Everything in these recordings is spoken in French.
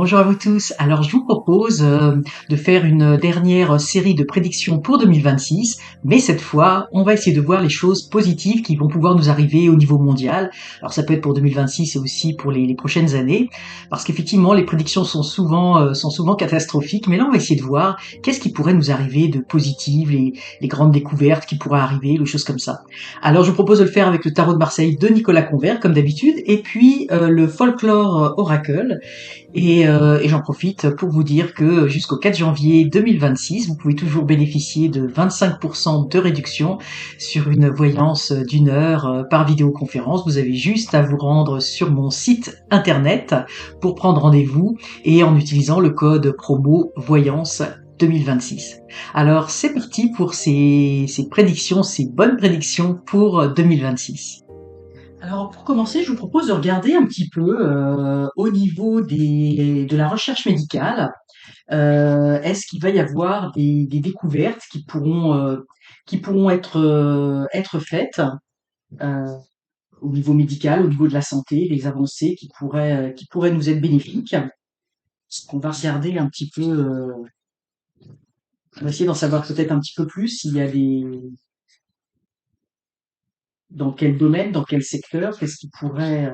Bonjour à vous tous. Alors, je vous propose de faire une dernière série de prédictions pour 2026, mais cette fois, on va essayer de voir les choses positives qui vont pouvoir nous arriver au niveau mondial. Alors, ça peut être pour 2026 et aussi pour les prochaines années, parce qu'effectivement, les prédictions sont souvent catastrophiques, mais là, on va essayer de voir qu'est-ce qui pourrait nous arriver de positif, les grandes découvertes qui pourraient arriver, les choses comme ça. Alors, je vous propose de le faire avec le tarot de Marseille de Nicolas Convert, comme d'habitude, et puis le folklore oracle. Et j'en profite pour vous dire que jusqu'au 4 janvier 2026, vous pouvez toujours bénéficier de 25% de réduction sur une voyance d'une heure par vidéoconférence. Vous avez juste à vous rendre sur mon site internet pour prendre rendez-vous et en utilisant le code promo voyance 2026. Alors c'est parti pour ces prédictions, ces bonnes prédictions pour 2026. Alors pour commencer, je vous propose de regarder un petit peu au niveau de la recherche médicale. Est-ce qu'il va y avoir des découvertes qui pourront être faites euh, au niveau médical, au niveau de la santé, les avancées qui pourraient nous être bénéfiques. On va regarder un petit peu, on va essayer d'en savoir peut-être un petit peu plus s'il y a dans quel domaine, dans quel secteur, qu'est-ce qu'il pourrait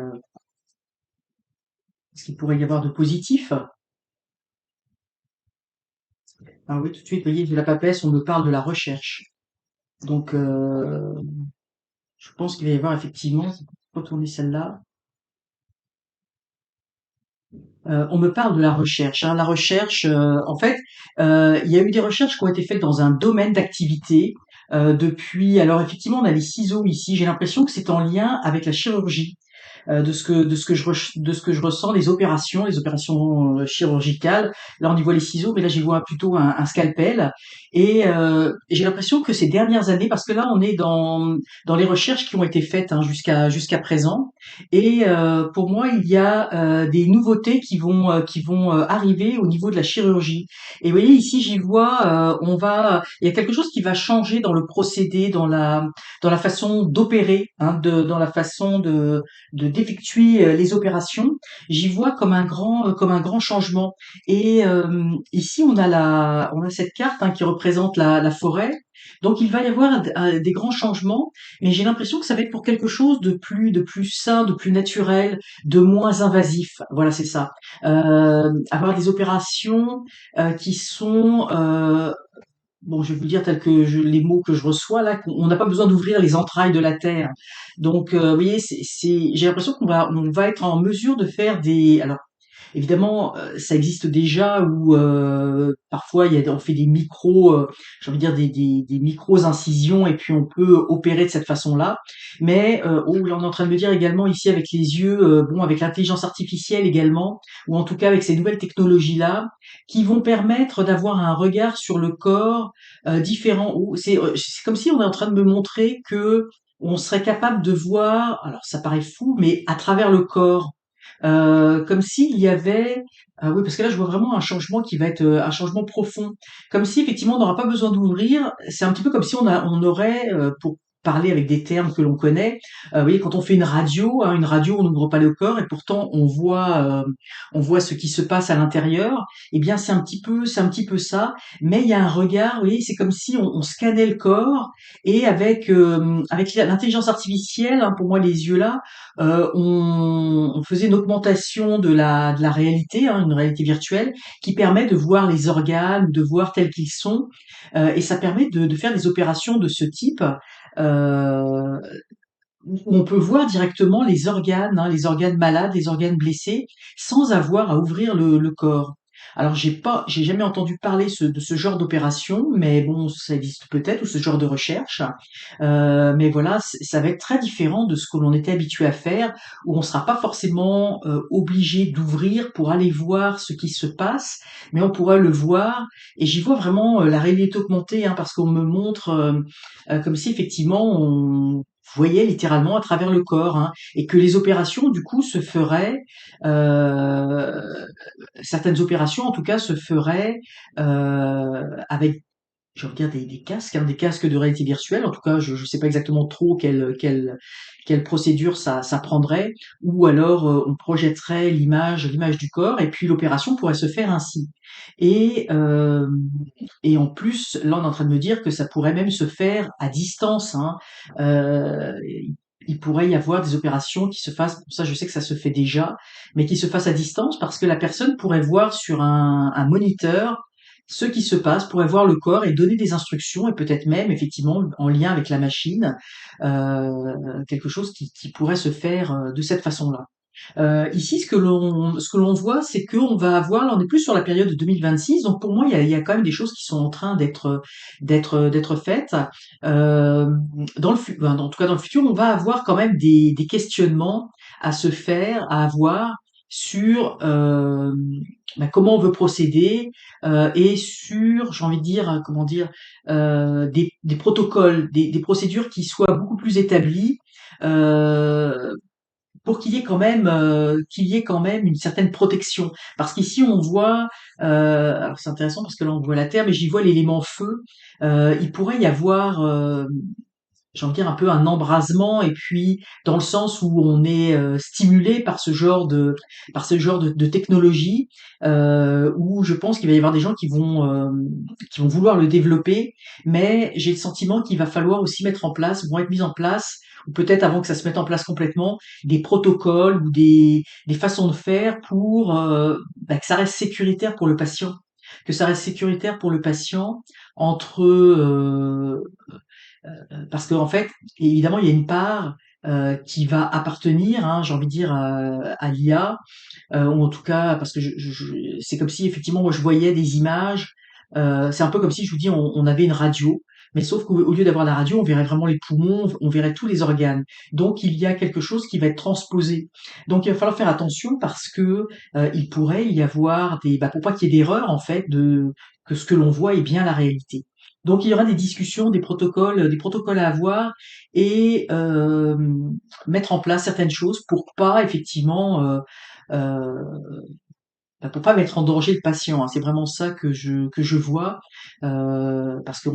y avoir de positif. Ah oui, tout de suite, vous voyez, de la papesse, on me parle de la recherche. Donc, je pense qu'il va y avoir effectivement, retourner celle-là. On me parle de la recherche. Hein. La recherche, en fait, il y a eu des recherches qui ont été faites dans un domaine d'activité depuis. Alors effectivement, on a les ciseaux ici. J'ai l'impression que c'est en lien avec la chirurgie. De ce que je ressens, les opérations chirurgicales. Là, on y voit les ciseaux, mais là, j'y vois plutôt un scalpel. Et j'ai l'impression que ces dernières années, parce que là, on est dans les recherches qui ont été faites hein, jusqu'à présent, et pour moi, il y a des nouveautés qui vont arriver au niveau de la chirurgie. Et vous voyez, ici, j'y vois, il y a quelque chose qui va changer dans le procédé, dans la façon d'opérer, hein, dans la façon de d'effectuer les opérations, j'y vois comme un grand changement. Et ici, on a cette carte hein, qui représente la forêt. Donc, il va y avoir des grands changements, mais j'ai l'impression que ça va être pour quelque chose de plus sain, de plus naturel, de moins invasif. Voilà, c'est ça. Avoir des opérations qui sont bon, je vais vous dire tels que les mots que je reçois là, qu'on n'a pas besoin d'ouvrir les entrailles de la terre. Donc, vous voyez, j'ai l'impression on va être en mesure de faire alors évidemment, ça existe déjà où parfois on fait des micros, j'ai envie de dire des micros incisions et puis on peut opérer de cette façon-là. Mais là on est en train de me dire également ici avec les yeux, bon avec l'intelligence artificielle également, ou en tout cas avec ces nouvelles technologies-là, qui vont permettre d'avoir un regard sur le corps différent. C'est comme si on est en train de me montrer que on serait capable de voir, alors ça paraît fou, mais à travers le corps. Comme s'il y avait ah oui, parce que là, je vois vraiment un changement qui va être, un changement profond. Comme si effectivement, on n'aura pas besoin d'ouvrir. C'est un petit peu comme si on aurait, pour parler avec des termes que l'on connaît, vous voyez, quand on fait une radio, on n'ouvre pas le corps et pourtant on voit ce qui se passe à l'intérieur. Eh bien, c'est un petit peu ça, mais il y a un regard, vous voyez, c'est comme si on scannait le corps et avec l'intelligence artificielle, hein, pour moi, les yeux là, on faisait une augmentation de la réalité, hein, une réalité virtuelle, qui permet de voir les organes, de voir tels qu'ils sont, et ça permet de faire des opérations de ce type, euh, où on peut voir directement les organes, hein, les organes malades, les organes blessés, sans avoir à ouvrir le corps. Alors j'ai jamais entendu parler de ce genre d'opération, mais bon, ça existe peut-être, ou ce genre de recherche. Mais voilà, ça va être très différent de ce que l'on était habitué à faire, où on sera pas forcément obligé d'ouvrir pour aller voir ce qui se passe, mais on pourra le voir. Et j'y vois vraiment la réalité augmentée, hein, parce qu'on me montre comme si effectivement on voyait littéralement à travers le corps, hein, et que les opérations du coup se feraient, certaines opérations en tout cas se feraient avec j'ai envie de dire des casques, hein, des casques de réalité virtuelle. En tout cas, je sais pas exactement trop quelle procédure ça prendrait. Ou alors, on projetterait l'image du corps et puis l'opération pourrait se faire ainsi. Et, et en plus, là, on est en train de me dire que ça pourrait même se faire à distance, hein. Il pourrait y avoir des opérations qui se fassent, ça je sais que ça se fait déjà, mais qui se fassent à distance parce que la personne pourrait voir sur un moniteur ce qui se passe, pourrait voir le corps et donner des instructions et peut-être même effectivement en lien avec la machine, quelque chose qui pourrait se faire de cette façon-là. Ici, ce que l'on voit, c'est qu'on va avoir, là, on est plus sur la période de 2026, donc pour moi, il y a quand même des choses qui sont en train d'être faites. Euh, en tout cas, dans le futur, on va avoir quand même des questionnements à se faire, à avoir sur comment on veut procéder et sur, j'ai envie de dire, comment dire, des protocoles, des procédures qui soient beaucoup plus établies. Euh, pour qu'il y ait quand même une certaine protection. Parce qu'ici on voit, alors c'est intéressant parce que là on voit la Terre, mais j'y vois l'élément feu. Il pourrait y avoir, j'ai envie de dire un peu un embrasement et puis dans le sens où on est stimulé par ce genre de technologie où je pense qu'il va y avoir des gens qui vont vouloir le développer, mais j'ai le sentiment qu'il va falloir aussi vont être mis en place ou peut-être avant que ça se mette en place complètement des protocoles ou des façons de faire pour que ça reste sécuritaire pour le patient, que ça reste sécuritaire pour le patient entre parce qu'en fait, évidemment, il y a une part qui va appartenir, hein, j'ai envie de dire, à l'IA, ou en tout cas, parce que c'est comme si effectivement, moi, je voyais des images. C'est un peu comme si je vous dis, on avait une radio, mais sauf qu'au lieu d'avoir la radio, on verrait vraiment les poumons, on verrait tous les organes. Donc, il y a quelque chose qui va être transposé. Donc, il va falloir faire attention parce que il pourrait y avoir pour pas qu'il y ait d'erreur en fait, que ce que l'on voit est bien la réalité. Donc il y aura des discussions, des protocoles à avoir et mettre en place certaines choses pour pas effectivement euh, pour pas mettre en danger le patient, hein. C'est vraiment ça que je vois parce que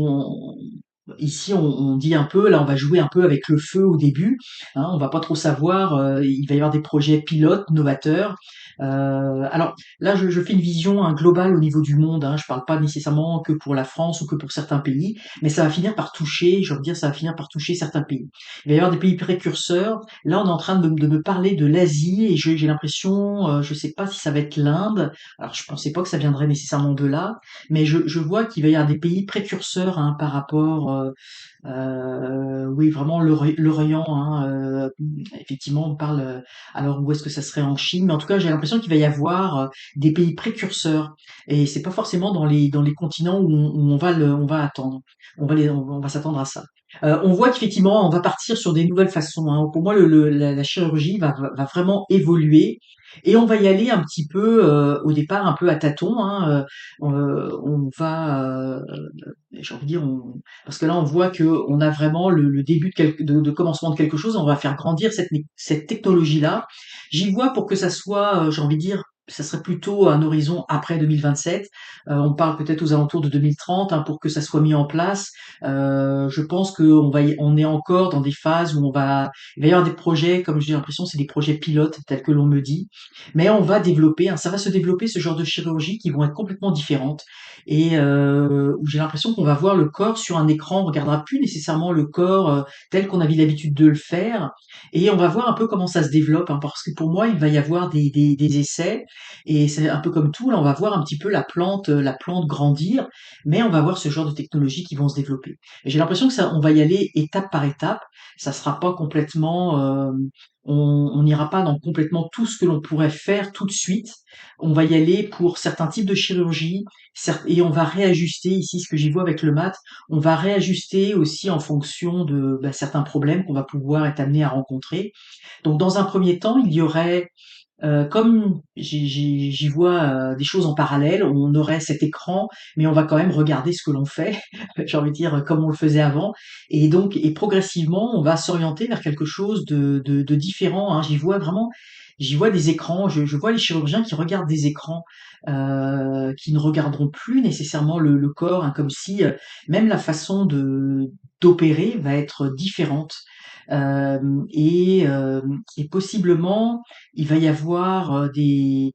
ici on dit un peu, là on va jouer un peu avec le feu au début, hein, on va pas trop savoir. Il va y avoir des projets pilotes novateurs. Alors là je fais une vision globale au niveau du monde, hein, je parle pas nécessairement que pour la France ou que pour certains pays, mais ça va finir par toucher, je veux dire ça va finir par toucher certains pays. Il va y avoir des pays précurseurs. Là, on est en train de me parler de l'Asie et j'ai l'impression, je sais pas si ça va être l'Inde. Alors, je pensais pas que ça viendrait nécessairement de là, mais je vois qu'il va y avoir des pays précurseurs hein, par rapport, oui, vraiment l'Orient. Hein, effectivement, on parle. Alors, où est-ce que ça serait en Chine? Mais en tout cas, j'ai l'impression qu'il va y avoir des pays précurseurs, et c'est pas forcément dans les continents où on va attendre. On va s'attendre à ça. On voit qu'effectivement, on va partir sur des nouvelles façons, hein. Pour moi, la chirurgie va vraiment évoluer et on va y aller un petit peu, au départ, un peu à tâtons, hein. On va, j'ai envie de dire, parce que là, on voit que on a vraiment le début de commencement de quelque chose. On va faire grandir cette technologie-là. J'y vois pour que ça soit, j'ai envie de dire, ça serait plutôt un horizon après 2027. On parle peut-être aux alentours de 2030 hein, pour que ça soit mis en place. Je pense on est encore dans des phases où il va y avoir des projets, comme j'ai l'impression, c'est des projets pilotes tels que l'on me dit, mais on va développer, hein, ça va se développer ce genre de chirurgie qui vont être complètement différentes et où j'ai l'impression qu'on va voir le corps sur un écran, on regardera plus nécessairement le corps tel qu'on avait l'habitude de le faire, et on va voir un peu comment ça se développe, hein, parce que pour moi, il va y avoir des essais, et c'est un peu comme tout, là, on va voir un petit peu la plante grandir, mais on va voir ce genre de technologies qui vont se développer. Et j'ai l'impression que ça, on va y aller étape par étape. Ça sera pas complètement, on n'ira pas dans complètement tout ce que l'on pourrait faire tout de suite. On va y aller pour certains types de chirurgie, et on va réajuster ici ce que j'y vois avec le mat. On va réajuster aussi en fonction de certains problèmes qu'on va pouvoir être amené à rencontrer. Donc, dans un premier temps, il y aurait comme j'y vois des choses en parallèle, on aurait cet écran, mais on va quand même regarder ce que l'on fait, j'ai envie de dire comme on le faisait avant, et donc progressivement on va s'orienter vers quelque chose de différent. Hein. j'y vois des écrans, je vois les chirurgiens qui regardent des écrans, qui ne regarderont plus nécessairement le corps, hein, comme si même la façon de d'opérer va être différente. Et possiblement, il va y avoir des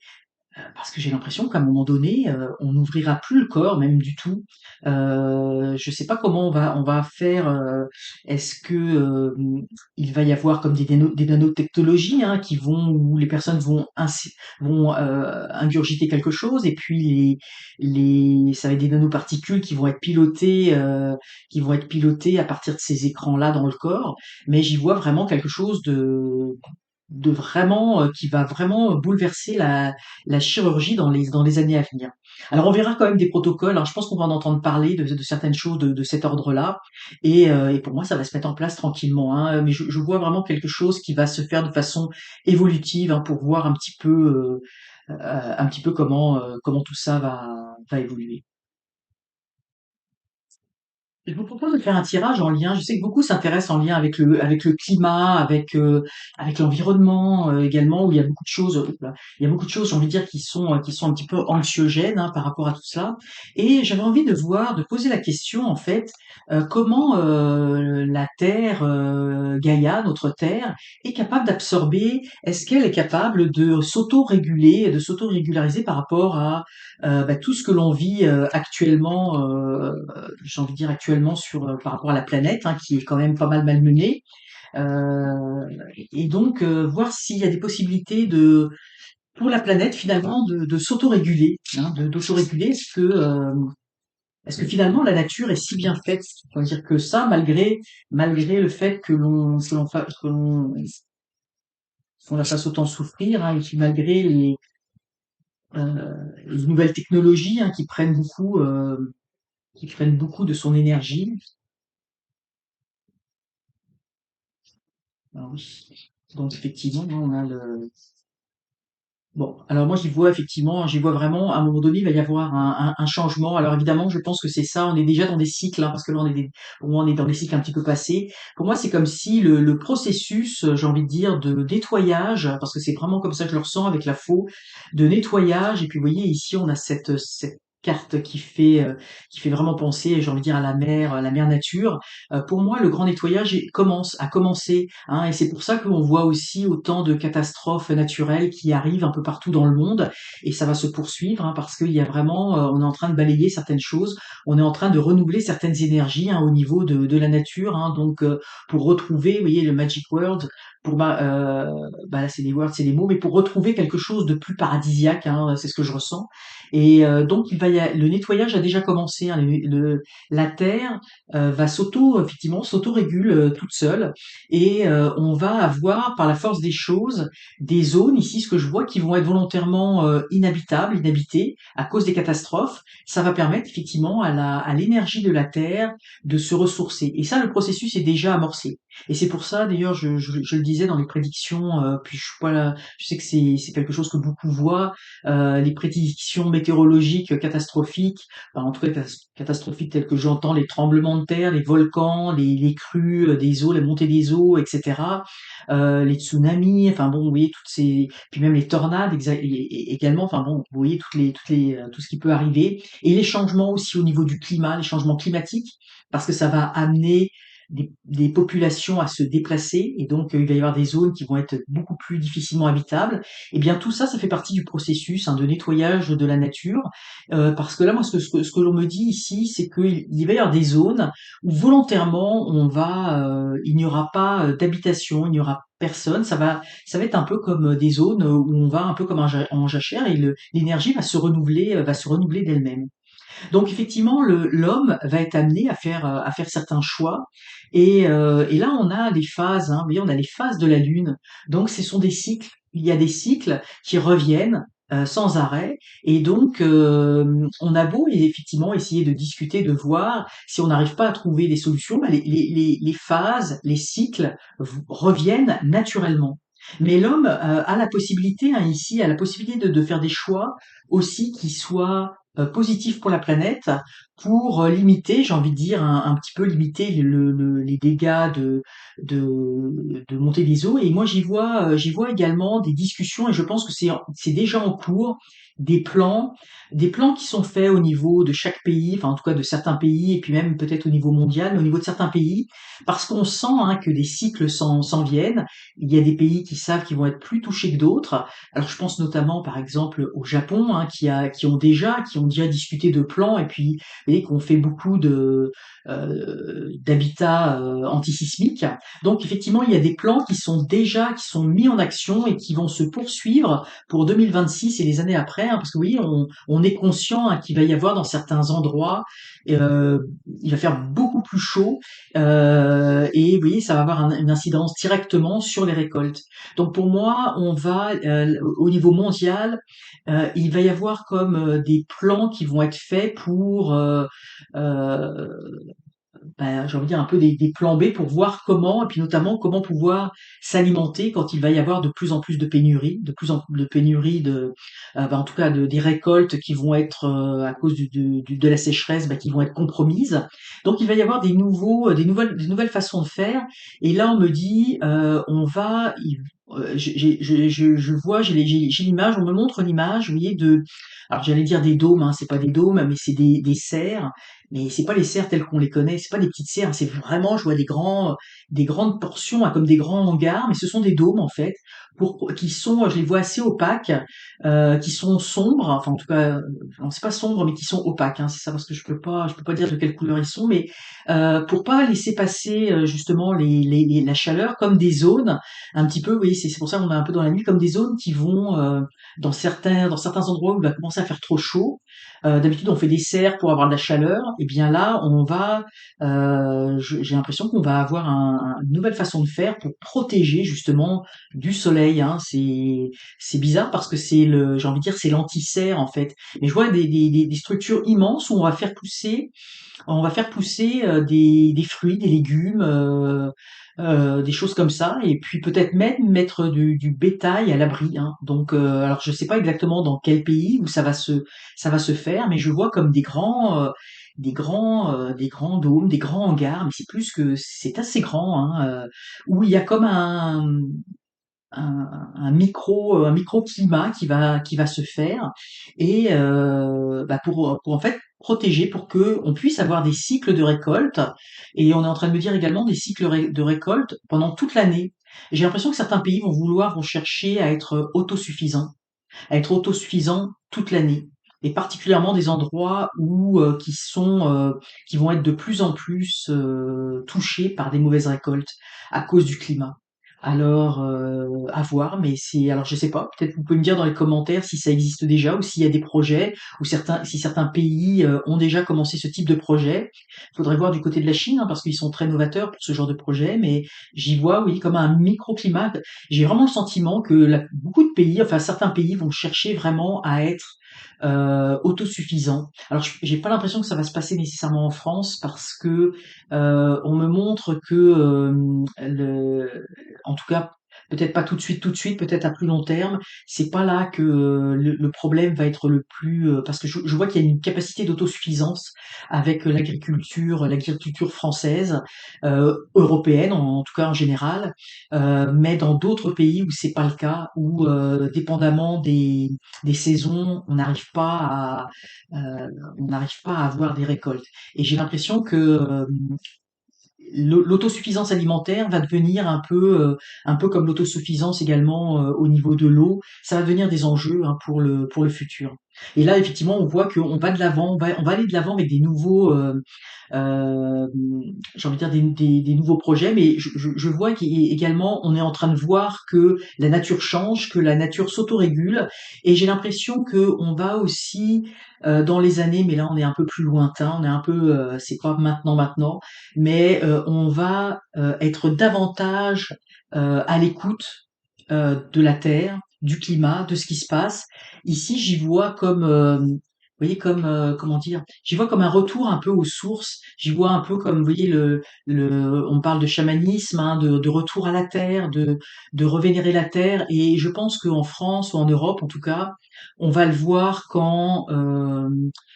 parce que j'ai l'impression qu'à un moment donné, on n'ouvrira plus le corps, même du tout. Je sais pas comment on va faire. Est-ce que il va y avoir comme des nanotechnologies hein, qui vont où les personnes vont ingurgiter quelque chose et puis ça va être des nanoparticules qui vont être pilotées à partir de ces écrans-là dans le corps. Mais j'y vois vraiment quelque chose de vraiment qui va vraiment bouleverser la chirurgie dans les années à venir. Alors on verra quand même des protocoles, hein, je pense qu'on va en entendre parler de certaines choses de cet ordre-là, et pour moi ça va se mettre en place tranquillement, hein, mais je vois vraiment quelque chose qui va se faire de façon évolutive hein, pour voir un petit peu comment tout ça va évoluer. Je vous propose de faire un tirage en lien. Je sais que beaucoup s'intéressent en lien avec le climat, avec l'environnement également, où il y a beaucoup de choses. Il y a beaucoup de choses, j'ai envie de dire, qui sont un petit peu anxiogènes hein, par rapport à tout cela. Et j'avais envie de voir, de poser la question en fait, comment la Terre, Gaïa, notre Terre, est capable d'absorber. Est-ce qu'elle est capable de s'auto-réguler, de s'auto-régulariser par rapport à tout ce que l'on vit actuellement, j'ai envie de dire actuellement par rapport à la planète, hein, qui est quand même pas mal malmenée. Et donc voir s'il y a des possibilités pour la planète finalement de s'autoréguler, hein, d'autoréguler. Est-ce que finalement la nature est si bien faite, c'est-à-dire que ça, malgré le fait qu'on la fasse autant souffrir, hein, et puis malgré les nouvelles technologies hein, qui prennent beaucoup de son énergie. Ah oui. Donc effectivement, hein, on a le. Bon, alors moi j'y vois vraiment, à un moment donné, il va y avoir un changement. Alors évidemment, je pense que c'est ça, on est déjà dans des cycles, hein, parce que là pour moi on est dans des cycles un petit peu passés. Pour moi, c'est comme si le processus, j'ai envie de dire, de nettoyage, parce que c'est vraiment comme ça que je le ressens avec la faux, de nettoyage. Et puis vous voyez, ici on a cette carte qui fait vraiment penser, j'ai envie de dire, à la mère nature. Pour moi, le grand nettoyage a commencé. Hein, et c'est pour ça qu'on voit aussi autant de catastrophes naturelles qui arrivent un peu partout dans le monde, et ça va se poursuivre hein, parce qu'il y a vraiment, on est en train de balayer certaines choses, on est en train de renouveler certaines énergies hein, au niveau de la nature, hein, donc pour retrouver, vous voyez, le magic word, là c'est des words, c'est des mots, mais pour retrouver quelque chose de plus paradisiaque, hein, c'est ce que je ressens. Et donc le nettoyage a déjà commencé, hein, la Terre va effectivement s'auto-régule toute seule et on va avoir, par la force des choses, des zones ici, ce que je vois, qui vont être volontairement inhabitables, inhabitées, à cause des catastrophes. Ça va permettre effectivement à l'énergie de la Terre de se ressourcer. Et ça, le processus est déjà amorcé. Et c'est pour ça, d'ailleurs, je le disais dans les prédictions, puis je sais que c'est quelque chose que beaucoup voient, les prédictions météorologiques catastrophiques, enfin, en tout cas catastrophiques telles que j'entends, les tremblements de terre, les volcans, les crues des eaux, la montée des eaux, etc. Les tsunamis, enfin bon, vous voyez puis même les tornades également, enfin bon, vous voyez tout ce qui peut arriver, et les changements aussi au niveau du climat, les changements climatiques, parce que ça va amener des populations à se déplacer, et donc il va y avoir des zones qui vont être beaucoup plus difficilement habitables. Et bien tout ça, ça fait partie du processus hein, de nettoyage de la nature, parce que là, moi, ce que l'on me dit ici, c'est qu'il va y avoir des zones où volontairement il n'y aura pas d'habitation, il n'y aura personne. Ça va être un peu comme des zones où on va un peu comme en jachère et l'énergie va se renouveler d'elle-même. Donc effectivement, l'homme va être amené à faire certains choix. Et là, on a les phases. Hein, vous voyez, on a les phases de la Lune. Donc, ce sont des cycles. Il y a des cycles qui reviennent sans arrêt. Et donc, on a beau effectivement essayer de discuter, de voir si on n'arrive pas à trouver des solutions, bah, les phases, les cycles reviennent naturellement. Mais l'homme a la possibilité, hein, ici, a la possibilité de faire des choix aussi qui soient positif pour la planète, pour limiter, j'ai envie de dire, un petit peu limiter les dégâts de montée des eaux. Et moi, j'y vois également des discussions, et je pense que c'est déjà en cours, des plans, des plans qui sont faits au niveau de chaque pays, enfin en tout cas de certains pays, et puis même peut-être au niveau mondial, mais au niveau de certains pays, parce qu'on sent hein, que des cycles s'en viennent. Il y a des pays qui savent qu'ils vont être plus touchés que d'autres. Alors je pense notamment par exemple au Japon, hein, qui ont déjà discuté de plans, et puis vous voyez, qu'on fait beaucoup d'habitats antisismiques. Donc effectivement, il y a des plans qui sont mis en action et qui vont se poursuivre pour 2026 et les années après, hein, parce que oui, on est conscient hein, qu'il va y avoir dans certains endroits, euh, il va faire beaucoup plus chaud, et vous voyez, ça va avoir une incidence directement sur les récoltes. Donc pour moi, on va au niveau mondial, il va y avoir comme des plans qui vont être faits pour euh, j'ai envie de dire un peu des plans B pour voir comment, et puis notamment comment pouvoir s'alimenter quand il va y avoir de plus en plus de pénuries, de plus en plus de pénuries en tout cas des récoltes qui vont être à cause de la sécheresse, qui vont être compromises. Donc il va y avoir des nouvelles façons de faire. Et là on me dit, je vois, j'ai l'image, on me montre l'image, vous voyez, alors j'allais dire des dômes, hein, c'est pas des dômes, mais c'est des serres, mais c'est pas les serres telles qu'on les connaît, c'est pas des petites serres, c'est vraiment, je vois des grandes portions, hein, comme des grands hangars, mais ce sont des dômes en fait, qui sont, je les vois assez opaques, qui sont sombres, enfin en tout cas, non c'est pas sombre, mais qui sont opaques, hein, c'est ça parce que je peux pas dire de quelle couleur ils sont, mais pour pas laisser passer justement la chaleur comme des zones, un petit peu, oui, c'est pour ça qu'on est un peu dans la nuit, comme des zones qui vont dans certains endroits où il va commencer à faire trop chaud. D'habitude, on fait des serres pour avoir de la chaleur. Et bien là, j'ai l'impression qu'on va avoir une nouvelle façon de faire pour protéger justement du soleil. Hein. C'est bizarre parce que j'ai envie de dire, c'est l'anti-serre en fait. Mais je vois des structures immenses où on va faire pousser des fruits, des légumes, des choses comme ça, et puis peut-être même mettre du bétail à l'abri. Hein. Donc, alors je sais pas exactement dans quel pays où ça va se faire, mais je vois comme des grands dômes, des grands hangars, mais c'est assez grand, hein, où il y a comme un microclimat qui va se faire et pour en fait protéger pour que on puisse avoir des cycles de récolte, et on est en train de me dire également des de récolte pendant toute l'année. J'ai l'impression que certains pays vont chercher à être autosuffisants toute l'année, et particulièrement des endroits qui vont être de plus en plus touchés par des mauvaises récoltes à cause du climat. Alors, à voir, mais alors je sais pas, peut-être vous pouvez me dire dans les commentaires si ça existe déjà ou s'il y a des projets ou si certains pays ont déjà commencé ce type de projet. Il faudrait voir du côté de la Chine, hein, parce qu'ils sont très novateurs pour ce genre de projet, mais j'y vois, oui, comme un microclimat. J'ai vraiment le sentiment que beaucoup de pays, enfin certains pays vont chercher vraiment à être autosuffisants. Alors j'ai pas l'impression que ça va se passer nécessairement en France parce que on me montre que en tout cas, peut-être pas tout de suite, peut-être à plus long terme. C'est pas là que le problème va être le plus, parce que je vois qu'il y a une capacité d'autosuffisance avec l'agriculture française, européenne en tout cas en général, mais dans d'autres pays où c'est pas le cas, où dépendamment des saisons, on n'arrive pas à avoir des récoltes. Et j'ai l'impression que l'autosuffisance alimentaire va devenir un peu comme l'autosuffisance également au niveau de l'eau. Ça va devenir des enjeux hein, pour le futur. Et là, effectivement, on voit qu'on va de l'avant, on va aller de l'avant avec euh, j'ai envie de dire des nouveaux projets, mais je vois qu'également on est en train de voir que la nature change, que la nature s'autorégule, et j'ai l'impression que on va aussi dans les années, mais là on est un peu plus lointain, on est un peu, c'est pas maintenant, mais on va être davantage à l'écoute de la terre, du climat, de ce qui se passe. Ici, j'y vois comme voyez, comme, comment dire? J'y vois comme un retour un peu aux sources. J'y vois un peu comme, vous voyez, on parle de chamanisme, hein, de retour à la terre, de revénérer la terre. Et je pense qu'en France ou en Europe, en tout cas, on va le voir quand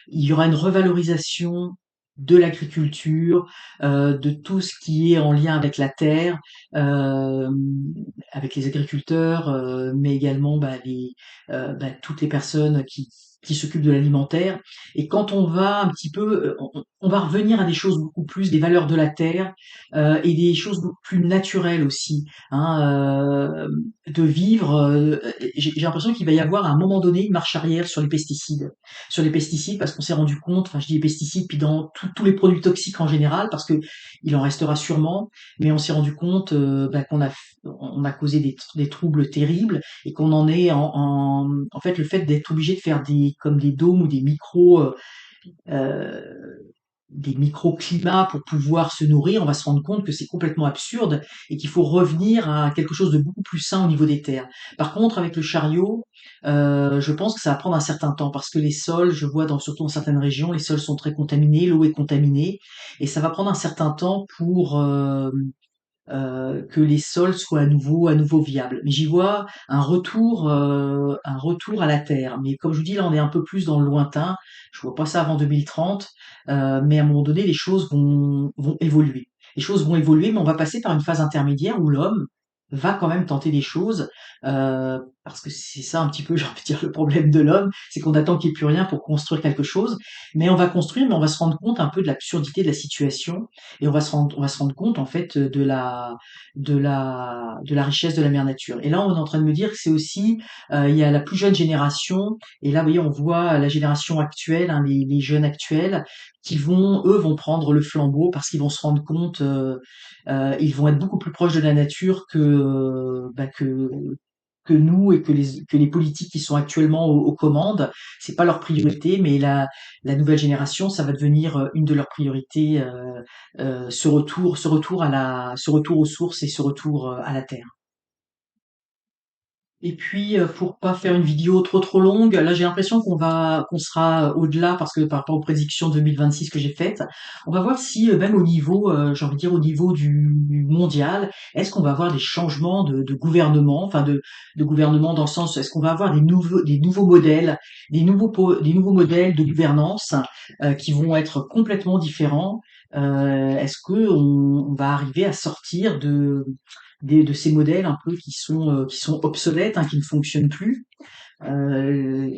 il y aura une revalorisation de l'agriculture, de tout ce qui est en lien avec la terre, euh, avec les agriculteurs, mais également toutes les personnes qui s'occupent de l'alimentaire. Et quand on va un petit peu, on va revenir à des choses beaucoup plus, des valeurs de la terre, et des choses beaucoup plus naturelles aussi, hein, de vivre. J'ai l'impression qu'il va y avoir à un moment donné une marche arrière sur les pesticides, parce qu'on s'est rendu compte, enfin je dis les pesticides, puis dans tous les produits toxiques en général, parce que il en restera sûrement, mais on s'est rendu compte qu'on a causé des troubles terribles et qu'on en est en fait le fait d'être obligé de faire comme des dômes ou euh, des microclimats pour pouvoir se nourrir, on va se rendre compte que c'est complètement absurde et qu'il faut revenir à quelque chose de beaucoup plus sain au niveau des terres. Par contre, avec le chariot, je pense que ça va prendre un certain temps parce que les sols, je vois surtout dans certaines régions, les sols sont très contaminés, l'eau est contaminée et ça va prendre un certain temps pour que les sols soient à nouveau viables. Mais j'y vois un retour à la terre. Mais comme je vous dis, là, on est un peu plus dans le lointain. Je vois pas ça avant 2030, mais à un moment donné, les choses vont évoluer. Les choses vont évoluer, mais on va passer par une phase intermédiaire où l'homme va quand même tenter des choses, parce que c'est ça un petit peu, j'ai envie de dire, le problème de l'homme, c'est qu'on attend qu'il n'y ait plus rien pour construire quelque chose, mais on va construire, mais on va se rendre compte un peu de l'absurdité de la situation, et on va se rendre compte en fait de la richesse de la mère nature. Et là, on est en train de me dire que c'est aussi, il y a la plus jeune génération, et là, vous voyez, on voit la génération actuelle, hein, les jeunes actuels, eux, vont prendre le flambeau parce qu'ils vont se rendre compte, ils vont être beaucoup plus proches de la nature que nous et que les politiques qui sont actuellement aux commandes. C'est pas leur priorité, mais la nouvelle génération, ça va devenir une de leurs priorités, ce retour aux sources et ce retour à la terre. Et puis, pour pas faire une vidéo trop longue, là j'ai l'impression qu'on sera au-delà parce que par rapport aux prédictions 2026 que j'ai faites, on va voir si même au niveau, j'ai envie de dire au niveau du mondial, est-ce qu'on va avoir des changements de gouvernement, enfin de gouvernement dans le sens, est-ce qu'on va avoir des nouveaux modèles, des nouveaux modèles de gouvernance qui vont être complètement différents. Est-ce que on va arriver à sortir de ces modèles un peu qui sont obsolètes, hein, qui ne fonctionnent plus, euh,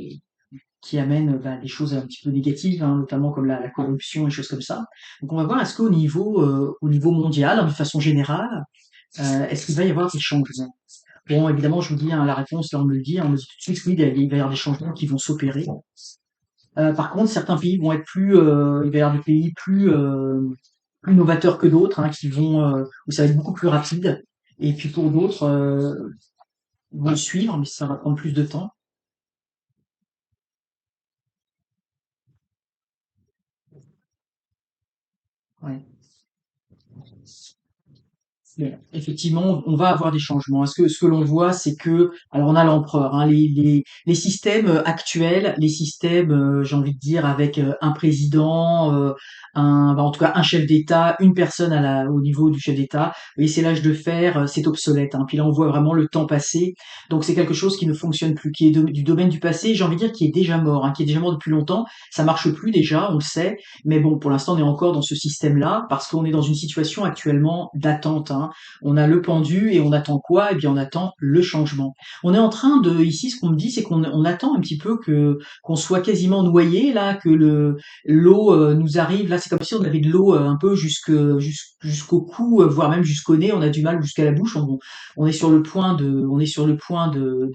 qui amènent des choses un petit peu négatives, hein, notamment comme la corruption et choses comme ça. Donc on va voir est-ce au niveau mondial, hein, de façon générale, est-ce qu'il va y avoir des changements? Bon, évidemment, je vous dis hein, la réponse, là on me le dit, hein, on me dit tout de suite, oui, il va y avoir des changements qui vont s'opérer. Par contre, certains pays vont être il va y avoir des pays plus novateurs que d'autres, hein, où ça va être beaucoup plus rapide. Et puis pour d'autres, vont suivre, mais ça va prendre plus de temps. Ouais. Mais effectivement, on va avoir des changements. Ce que l'on voit, c'est que, alors on a l'empereur, hein, les systèmes actuels, les systèmes, j'ai envie de dire, avec un président, en tout cas un chef d'État, une personne au niveau du chef d'État, et c'est l'âge de fer, c'est obsolète. Hein. Puis là, on voit vraiment le temps passer. Donc c'est quelque chose qui ne fonctionne plus, qui est du domaine du passé, j'ai envie de dire, qui est déjà mort, hein, qui est déjà mort depuis longtemps. Ça marche plus déjà, on le sait. Mais bon, pour l'instant, on est encore dans ce système-là parce qu'on est dans une situation actuellement d'attente. Hein. On a le pendu et on attend quoi? Eh bien, on attend le changement. On est en train ici, ce qu'on me dit, c'est qu'on attend un petit peu qu'on soit quasiment noyé là, que l'eau nous arrive. Là, c'est comme si on avait de l'eau un peu jusqu'au cou, voire même jusqu'au nez. On a du mal jusqu'à la bouche. On est sur le point de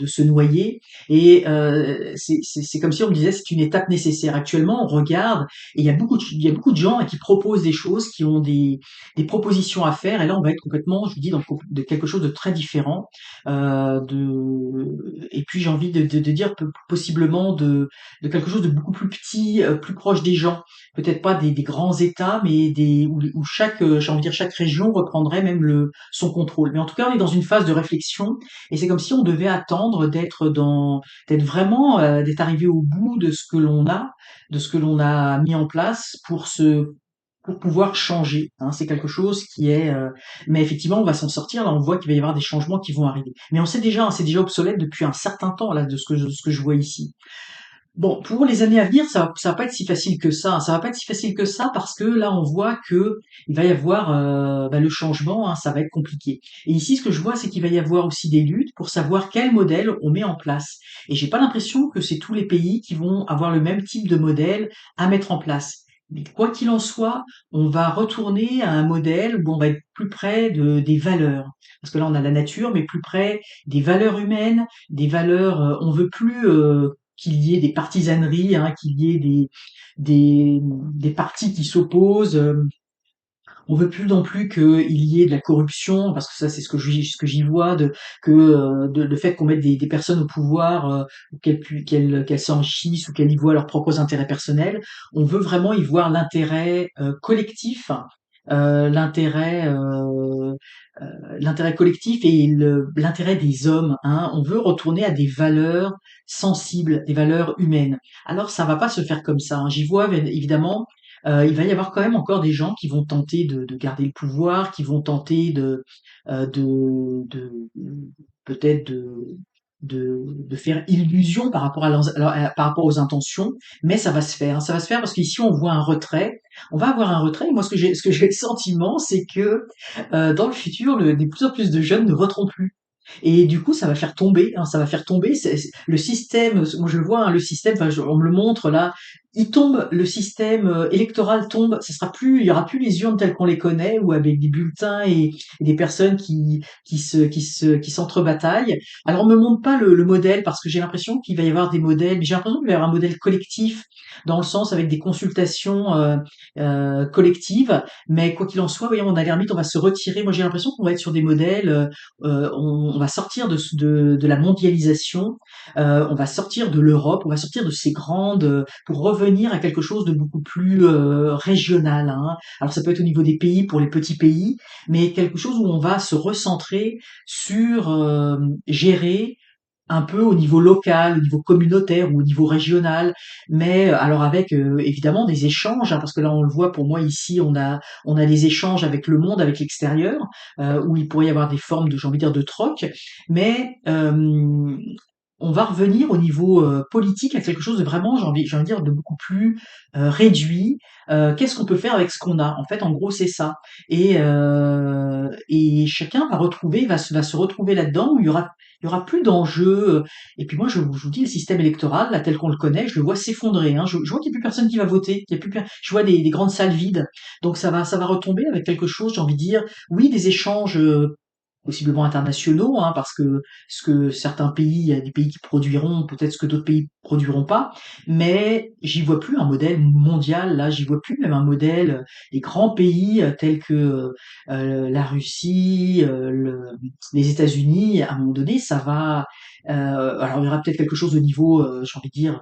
se noyer. Et c'est comme si on me disait c'est une étape nécessaire. Actuellement, on regarde et il y a beaucoup de gens qui proposent des choses, qui ont des propositions à faire, et là on va être complètement, je vous dis, de quelque chose de très différent. Et puis j'ai envie de dire possiblement de quelque chose de beaucoup plus petit, plus proche des gens. Peut-être pas des grands États, mais où chaque, j'ai envie de dire, chaque région reprendrait même son contrôle. Mais en tout cas, on est dans une phase de réflexion, et c'est comme si on devait attendre d'être vraiment, d'être arrivé au bout de ce que l'on a mis en place pour pouvoir changer. Hein. C'est quelque chose qui est, mais effectivement, on va s'en sortir. Là, on voit qu'il va y avoir des changements qui vont arriver. Mais on sait déjà, hein, c'est déjà obsolète depuis un certain temps là de ce que je vois ici. Bon, pour les années à venir, ça va pas être si facile que ça. Hein. Ça va pas être si facile que ça parce que là, on voit que il va y avoir le changement. Hein, ça va être compliqué. Et ici, ce que je vois, c'est qu'il va y avoir aussi des luttes pour savoir quel modèle on met en place. Et j'ai pas l'impression que c'est tous les pays qui vont avoir le même type de modèle à mettre en place. Mais quoi qu'il en soit, on va retourner à un modèle où on va être plus près des valeurs. Parce que là, on a la nature, mais plus près des valeurs humaines, des valeurs. On veut plus qu'il y ait des partisaneries, hein, qu'il y ait des partis qui s'opposent. On veut plus non plus qu'il y ait de la corruption, parce que ça c'est ce que j'y vois, le fait qu'on mette des personnes au pouvoir, ou qu'elles s'enrichissent ou qu'elles y voient leurs propres intérêts personnels. On veut vraiment y voir l'intérêt collectif, euh, l'intérêt euh, l'intérêt collectif et l'intérêt des hommes. Hein. On veut retourner à des valeurs sensibles, des valeurs humaines. Alors ça va pas se faire comme ça. Hein. J'y vois évidemment. Il va y avoir quand même encore des gens qui vont tenter de garder le pouvoir, qui vont tenter de peut-être de faire illusion par rapport par rapport aux intentions, mais ça va se faire. Hein. Ça va se faire parce qu'ici on voit un retrait. On va avoir un retrait. Et moi, ce que j'ai le sentiment, c'est que dans le futur, de plus en plus de jeunes ne voteront plus. Et du coup, ça va faire tomber, hein, ça va faire tomber le système. Moi, je le vois, hein, le système. Enfin, on me le montre là. Il tombe, le système électoral tombe. Ce sera plus, il y aura plus les urnes telles qu'on les connaît, ou avec des bulletins et des personnes qui s'entrebataillent. Alors, on me montre pas le modèle parce que j'ai l'impression qu'il va y avoir des modèles. Mais j'ai l'impression qu'il va y avoir un modèle collectif dans le sens avec des consultations collectives. Mais quoi qu'il en soit, voyons, on a limite, on va se retirer. Moi, j'ai l'impression qu'on va être sur des modèles. On va sortir de la mondialisation, on va sortir de l'Europe, on va sortir de ces grandes, pour revenir à quelque chose de beaucoup plus régional. Hein. Alors ça peut être au niveau des pays pour les petits pays, mais quelque chose où on va se recentrer sur gérer un peu au niveau local, au niveau communautaire ou au niveau régional, mais alors avec évidemment des échanges, hein, parce que là on le voit pour moi ici on a des échanges avec le monde, avec l'extérieur, où il pourrait y avoir des formes de j'ai envie de dire de troc, mais on va revenir au niveau politique à quelque chose de vraiment j'ai envie de dire de beaucoup plus réduit. Qu'est-ce qu'on peut faire avec ce qu'on a? En fait, en gros, c'est ça. Et chacun va se retrouver là-dedans où il y aura plus d'enjeux. Et puis moi, je vous dis, le système électoral, là, tel qu'on le connaît, je le vois s'effondrer. Hein. Je vois qu'il n'y a plus personne qui va voter. Qu'il y a plus, je vois des grandes salles vides. Donc ça va retomber avec quelque chose, j'ai envie de dire, oui, des échanges possiblement internationaux, hein, parce que ce que certains pays, il y a des pays qui produiront peut-être ce que d'autres pays produiront pas, mais j'y vois plus un modèle mondial, là, j'y vois plus même un modèle des grands pays tels que la Russie, les États-Unis, à un moment donné, ça va. Alors il y aura peut-être quelque chose au niveau, j'ai envie de dire,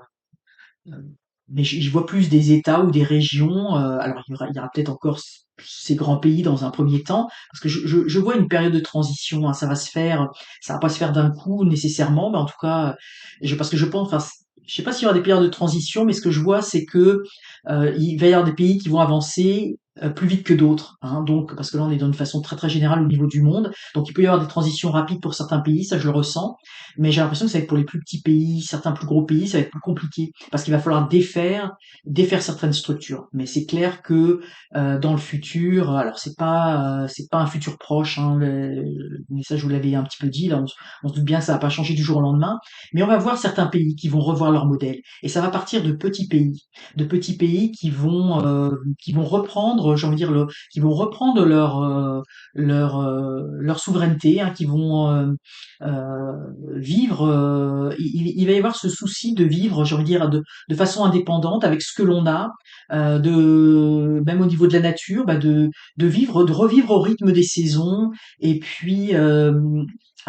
euh, mais j'y vois plus des États ou des régions. Alors il y aura peut-être encore ces grands pays dans un premier temps, parce que je vois une période de transition. Hein, ça va se faire, ça va pas se faire d'un coup nécessairement, mais en tout cas, parce que je pense, enfin, je sais pas s'il y aura des périodes de transition, mais ce que je vois, c'est que il va y avoir des pays qui vont avancer plus vite que d'autres. Hein, donc, parce que là, on est dans une façon très très générale au niveau du monde, donc il peut y avoir des transitions rapides pour certains pays, ça je le ressens, mais j'ai l'impression que ça va être pour les plus petits pays, certains plus gros pays, ça va être plus compliqué parce qu'il va falloir défaire certaines structures. Mais c'est clair que dans le futur, alors c'est pas un futur proche, hein, mais ça je vous l'avais un petit peu dit, là on se doute bien que ça va pas changer du jour au lendemain, mais on va voir certains pays qui vont revoir leur modèle et ça va partir de petits pays qui vont reprendre j'ai envie de dire, qui vont reprendre leur souveraineté, hein, qui vont vivre. Il va y avoir ce souci de vivre, j'ai envie de dire, de façon indépendante avec ce que l'on a, de même au niveau de la nature, de vivre, de revivre au rythme des saisons, et puis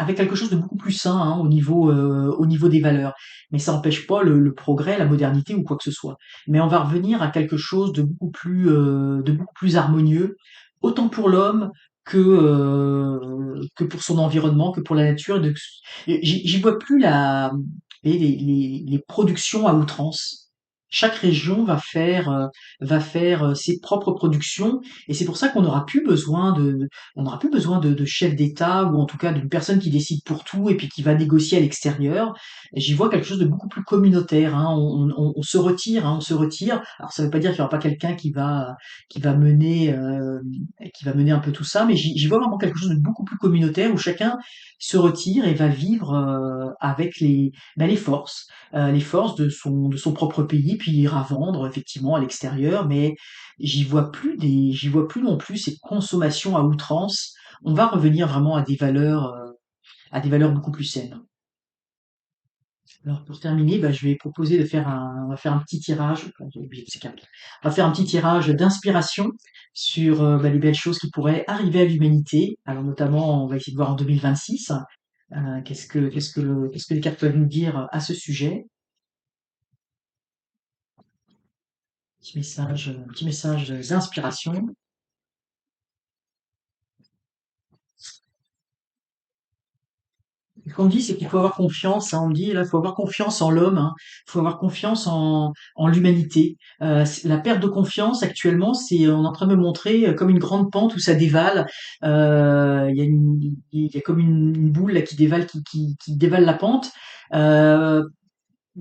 avec quelque chose de beaucoup plus sain, hein, au niveau des valeurs. Mais ça n'empêche pas le progrès, la modernité ou quoi que ce soit. Mais on va revenir à quelque chose de beaucoup plus harmonieux, autant pour l'homme que pour son environnement, que pour la nature. J'y vois plus les productions à outrance. Chaque région va faire ses propres productions, et c'est pour ça on n'aura plus besoin de chefs d'État, ou en tout cas d'une personne qui décide pour tout et puis qui va négocier à l'extérieur. Et j'y vois quelque chose de beaucoup plus communautaire, hein. On se retire, hein, on se retire. Alors ça veut pas dire qu'il y aura pas quelqu'un qui va mener qui va mener un peu tout ça, mais j'y vois vraiment quelque chose de beaucoup plus communautaire où chacun se retire et va vivre avec les forces de son propre pays, puis il ira vendre effectivement à l'extérieur. Mais j'y vois plus non plus ces consommations à outrance. On va revenir vraiment à des valeurs beaucoup plus saines. Alors pour terminer, je vais proposer on va faire un petit tirage, enfin, j'ai oublié, c'est carré. On va faire un petit tirage d'inspiration sur les belles choses qui pourraient arriver à l'humanité. Alors notamment, on va essayer de voir en 2026, qu'est-ce que les cartes peuvent nous dire à ce sujet. Petit message d'inspiration. Ce qu'on dit, c'est qu'il faut avoir confiance, hein. On me dit, là, il faut avoir confiance en l'homme, hein. Il faut avoir confiance en l'humanité. La perte de confiance, actuellement, on est en train de me montrer comme une grande pente où ça dévale. Il y a comme une boule là, qui dévale la pente. Euh,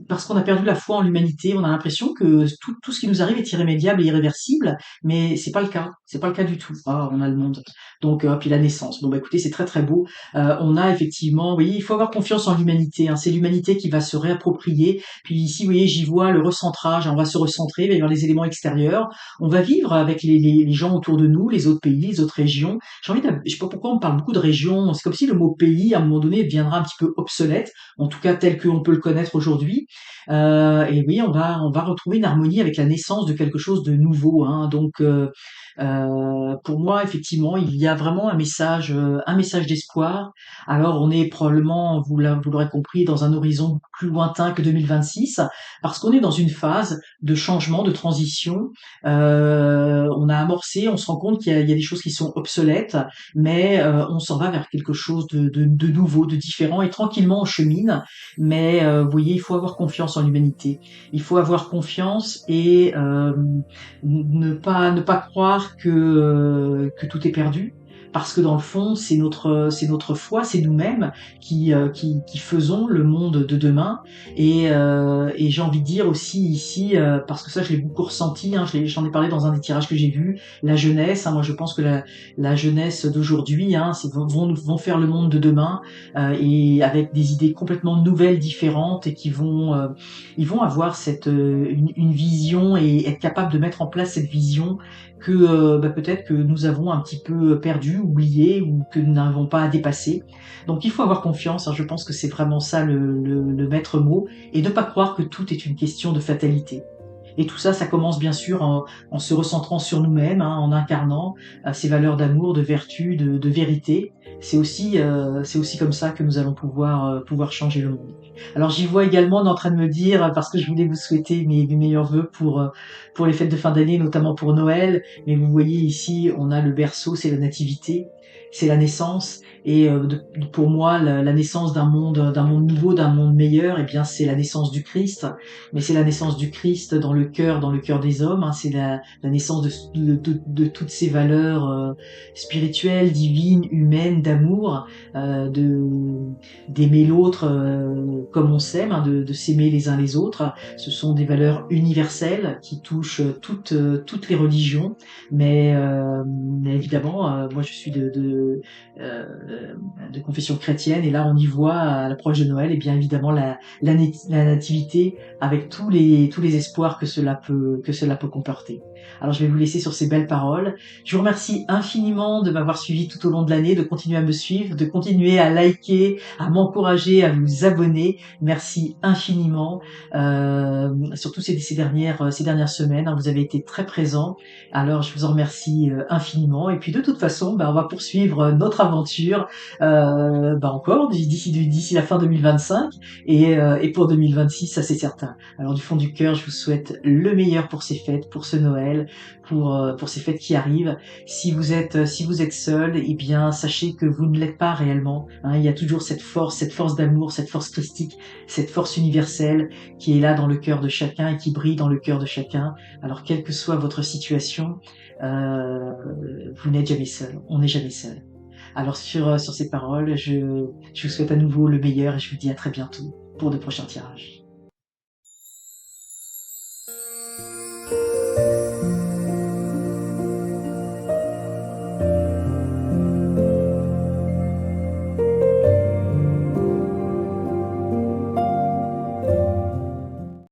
Parce qu'on a perdu la foi en l'humanité, on a l'impression que tout ce qui nous arrive est irrémédiable et irréversible, mais c'est pas le cas. C'est pas le cas du tout. Ah, on a le monde. Donc, puis la naissance. Bon, écoutez, c'est très très beau. On a effectivement, vous voyez, il faut avoir confiance en l'humanité, hein. C'est l'humanité qui va se réapproprier. Puis ici, vous voyez, j'y vois le recentrage. On va se recentrer, il va y avoir les éléments extérieurs. On va vivre avec les gens autour de nous, les autres pays, les autres régions. Je sais pas pourquoi on parle beaucoup de régions. C'est comme si le mot pays, à un moment donné, deviendra un petit peu obsolète, en tout cas tel qu'on peut le connaître aujourd'hui. Et oui, on va retrouver une harmonie avec la naissance de quelque chose de nouveau, hein. Donc, pour moi, effectivement, il y a vraiment un message d'espoir. Alors, on est probablement, vous l'aurez compris, dans un horizon plus lointain que 2026, parce qu'on est dans une phase de changement, de transition. On a amorcé, on se rend compte il y a des choses qui sont obsolètes, mais on s'en va vers quelque chose de nouveau, de différent, et tranquillement on chemine. Mais vous voyez, il faut avoir confiance en l'humanité. Il faut avoir confiance et ne pas croire que tout est perdu. Parce que dans le fond, c'est notre foi, c'est nous-mêmes qui faisons le monde de demain. Et j'ai envie de dire aussi ici, parce que ça je l'ai beaucoup ressenti, hein, j'en ai parlé dans un des tirages que j'ai vu, la jeunesse, hein. Moi je pense que la jeunesse d'aujourd'hui, hein, vont faire le monde de demain, et avec des idées complètement nouvelles, différentes, et ils vont avoir une vision et être capables de mettre en place cette vision que peut-être que nous avons un petit peu perdu, oublié, ou que nous n'avons pas à dépasser. Donc il faut avoir confiance, hein. Je pense que c'est vraiment ça le maître mot, et ne pas croire que tout est une question de fatalité. Et tout ça, ça commence bien sûr en se recentrant sur nous-mêmes, hein, en incarnant ces valeurs d'amour, de vertu, de vérité. C'est aussi comme ça que nous allons pouvoir changer le monde. Alors j'y vois également, on est en train de me dire, parce que je voulais vous souhaiter mes meilleurs vœux pour les fêtes de fin d'année, notamment pour Noël. Mais vous voyez ici, on a le berceau, c'est la nativité, c'est la naissance. Et pour moi, la naissance d'un monde nouveau, d'un monde meilleur, eh bien c'est la naissance du Christ. Mais c'est la naissance du Christ dans le cœur des hommes, hein. C'est la naissance de toutes ces valeurs spirituelles, divines, humaines, d'amour, d'aimer l'autre comme on s'aime, hein, de s'aimer les uns les autres. Ce sont des valeurs universelles qui touchent toutes les religions. Mais évidemment, moi je suis euh, de confession chrétienne, et là on y voit à l'approche de Noël, et bien évidemment la nativité avec tous les espoirs que cela peut comporter. Alors je vais vous laisser sur ces belles paroles. Je vous remercie infiniment de m'avoir suivi tout au long de l'année, de continuer à me suivre, de continuer à liker, à m'encourager, à vous abonner. Merci infiniment. Surtout ces dernières semaines, hein, vous avez été très présents. Alors je vous en remercie infiniment. Et puis de toute façon, on va poursuivre notre aventure encore d'ici la fin 2025 et pour 2026, ça c'est certain. Alors du fond du cœur, je vous souhaite le meilleur pour ces fêtes, pour ce Noël, pour ces fêtes qui arrivent. Si vous êtes seul, eh bien sachez que vous ne l'êtes pas réellement. Hein, il y a toujours cette force d'amour, cette force christique, cette force universelle qui est là dans le cœur de chacun et qui brille dans le cœur de chacun. Alors quelle que soit votre situation, vous n'êtes jamais seul. On n'est jamais seul. Alors sur ces paroles, je vous souhaite à nouveau le meilleur et je vous dis à très bientôt pour de prochains tirages.